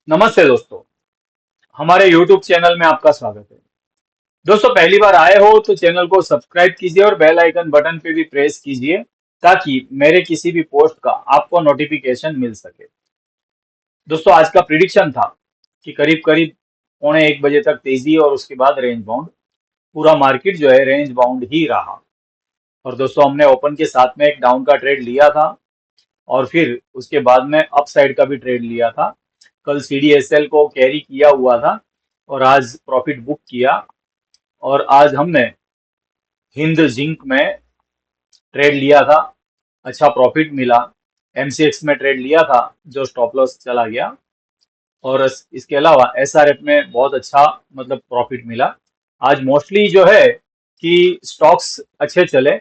नमस्ते दोस्तों। हमारे YouTube चैनल में आपका स्वागत है। दोस्तों, पहली बार आए हो तो चैनल को सब्सक्राइब कीजिए और बेल आइकन बटन पे भी प्रेस कीजिए ताकि मेरे किसी भी पोस्ट का आपको नोटिफिकेशन मिल सके। दोस्तों, आज का प्रिडिक्शन था कि करीब करीब 1:45 तक तेजी और उसके बाद रेंज बाउंड। पूरा मार्केट जो है रेंज बाउंड ही रहा। और दोस्तों, हमने ओपन के साथ में एक डाउन का ट्रेड लिया था और फिर उसके बाद में अप साइड का भी ट्रेड लिया था। कल CDSL को कैरी किया हुआ था और आज प्रॉफिट बुक किया। और आज हमने हिंद जिंक में ट्रेड लिया था, अच्छा प्रॉफिट मिला। MCX में ट्रेड लिया था जो स्टॉप लॉस चला गया। और इसके अलावा SRF में बहुत अच्छा मतलब प्रॉफिट मिला। आज मोस्टली जो है कि स्टॉक्स अच्छे चले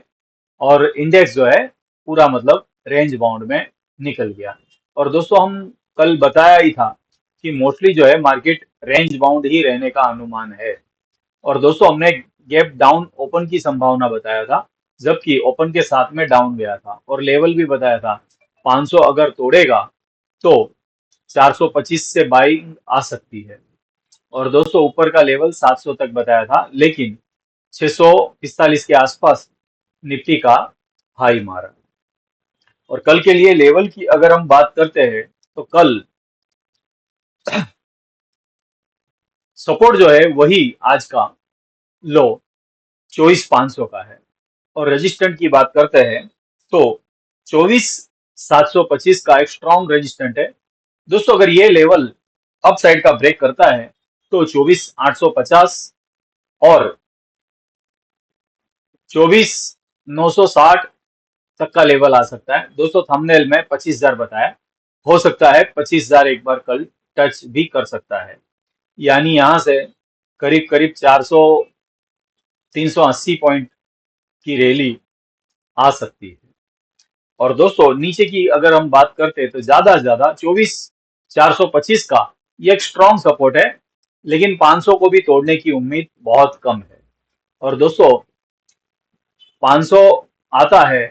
और इंडेक्स जो है पूरा मतलब रेंज बाउंड में निकल गया। और दोस्तों, हम कल बताया ही था कि मोस्टली जो है मार्केट रेंज बाउंड ही रहने का अनुमान है। और दोस्तों, हमने गैप डाउन ओपन की संभावना बताया था, जबकि ओपन के साथ में डाउन गया था और लेवल भी बताया था। 500 अगर तोड़ेगा तो 425 से बाइंग आ सकती है। और दोस्तों, ऊपर का लेवल 700 तक बताया था, लेकिन 645 के आसपास निफ्टी का हाई मारा। और कल के लिए लेवल की अगर हम बात करते हैं तो कल सपोर्ट जो है वही आज का लो 24,500 का है। और रेजिस्टेंट की बात करते हैं तो 24,725 का एक स्ट्रॉन्ग रेजिस्टेंट है। दोस्तों, अगर ये लेवल अप साइड का ब्रेक करता है तो 24,850 और 24,960 तक का लेवल आ सकता है। दोस्तों, थंबनेल में 25,000 बताया, हो सकता है 25,000 एक बार कल टच भी कर सकता है। यानी यहां से करीब करीब 400 380 पॉइंट की रैली आ सकती है। और दोस्तों, नीचे की अगर हम बात करते हैं तो ज्यादा से ज्यादा 24,425 का ये एक स्ट्रॉन्ग सपोर्ट है, लेकिन 500 को भी तोड़ने की उम्मीद बहुत कम है। और दोस्तों, 500 आता है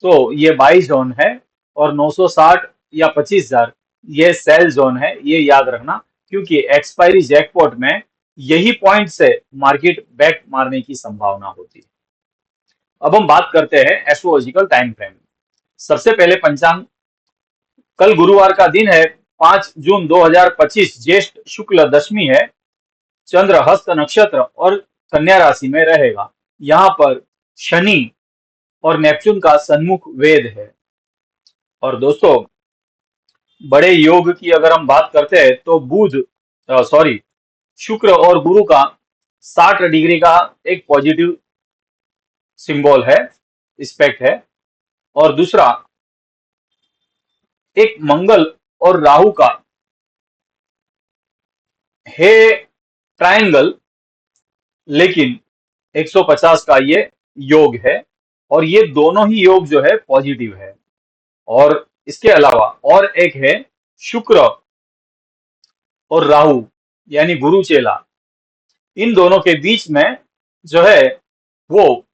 तो ये बाई जोन है और 960 या 25,000 ये सेल जोन है, ये याद रखना। क्योंकि एक्सपायरी जैकपॉट में यही पॉइंट से मार्केट बैक मारने की संभावना होती है। अब हम बात करते हैं एस्ट्रोलॉजिकल टाइम फ्रेम। सबसे पहले पंचांग। कल गुरुवार का दिन है, 5 जून 2025, ज्येष्ठ शुक्ल दशमी है। चंद्र हस्त नक्षत्र और कन्या राशि में रहेगा। यहाँ पर शनि और नेपच्यून का सन्मुख वेद है। और दोस्तों, बड़े योग की अगर हम बात करते हैं तो शुक्र और गुरु का 60 डिग्री का एक पॉजिटिव सिंबल है, एस्पेक्ट है। और दूसरा, एक मंगल और राहु का है ट्रायंगल, लेकिन 150 का ये योग है। और ये दोनों ही योग जो है पॉजिटिव है। और इसके अलावा और एक है शुक्र और राहु, यानी गुरु चेला। इन दोनों के बीच में जो है वो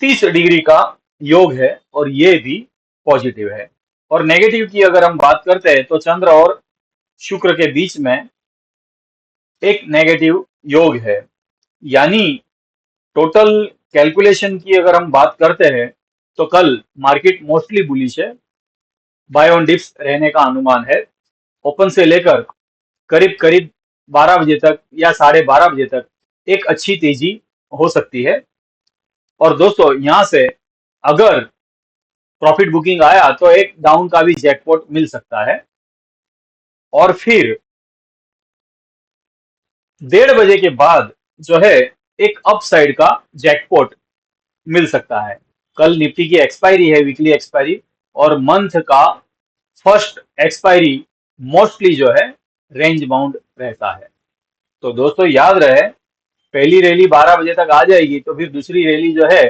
30 डिग्री का योग है और ये भी पॉजिटिव है। और नेगेटिव की अगर हम बात करते हैं तो चंद्र और शुक्र के बीच में एक नेगेटिव योग है। यानी टोटल कैलकुलेशन की अगर हम बात करते हैं तो कल मार्केट मोस्टली बुलिश है। बाय ऑन डिप्स रहने का अनुमान है। ओपन से लेकर करीब करीब 12 बजे तक या 12:30 बजे तक एक अच्छी तेजी हो सकती है। और दोस्तों, यहां से अगर प्रॉफिट बुकिंग आया तो एक डाउन का भी जैकपॉट मिल सकता है। और फिर 1:30 बजे के बाद जो है एक अपसाइड का जैकपॉट मिल सकता है। कल निफ्टी की एक्सपायरी है, वीकली एक्सपायरी, और मंथ का फर्स्ट एक्सपायरी मोस्टली जो है रेंज बाउंड रहता है। तो दोस्तों, याद रहे, पहली रैली 12 बजे तक आ जाएगी तो फिर दूसरी रैली जो है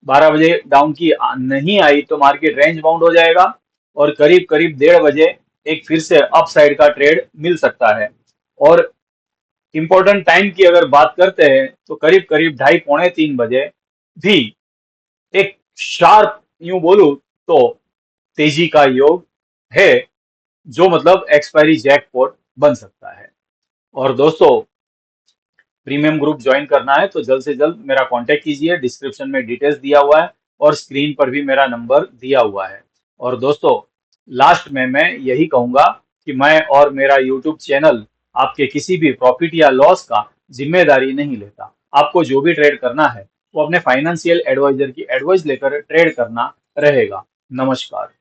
12 बजे डाउन की नहीं आई तो मार्केट रेंज बाउंड हो जाएगा। और करीब करीब 1:30 बजे एक फिर से अप साइड का ट्रेड मिल सकता है। और इंपॉर्टेंट टाइम की अगर बात करते हैं तो करीब करीब 2:30 पौने 3 बजे भी एक शार्प, यूं बोलूं तो तेजी का योग है। जो मतलब एक्सपायरी जैकपॉट बन सकता है। और दोस्तों, प्रीमियम ग्रुप ज्वाइन करना है तो जल्द से जल्द मेरा कांटेक्ट कीजिए। डिस्क्रिप्शन में डिटेल्स दिया हुआ है और स्क्रीन पर भी मेरा नंबर दिया हुआ है। और दोस्तों, लास्ट में मैं यही कहूंगा कि मैं और मेरा यूट्यूब चैनल आपके किसी भी प्रॉफिट या लॉस का जिम्मेदारी नहीं लेता। आपको जो भी ट्रेड करना है वो अपने फाइनेंशियल एडवाइजर की एडवाइस लेकर ट्रेड करना रहेगा। नमस्कार।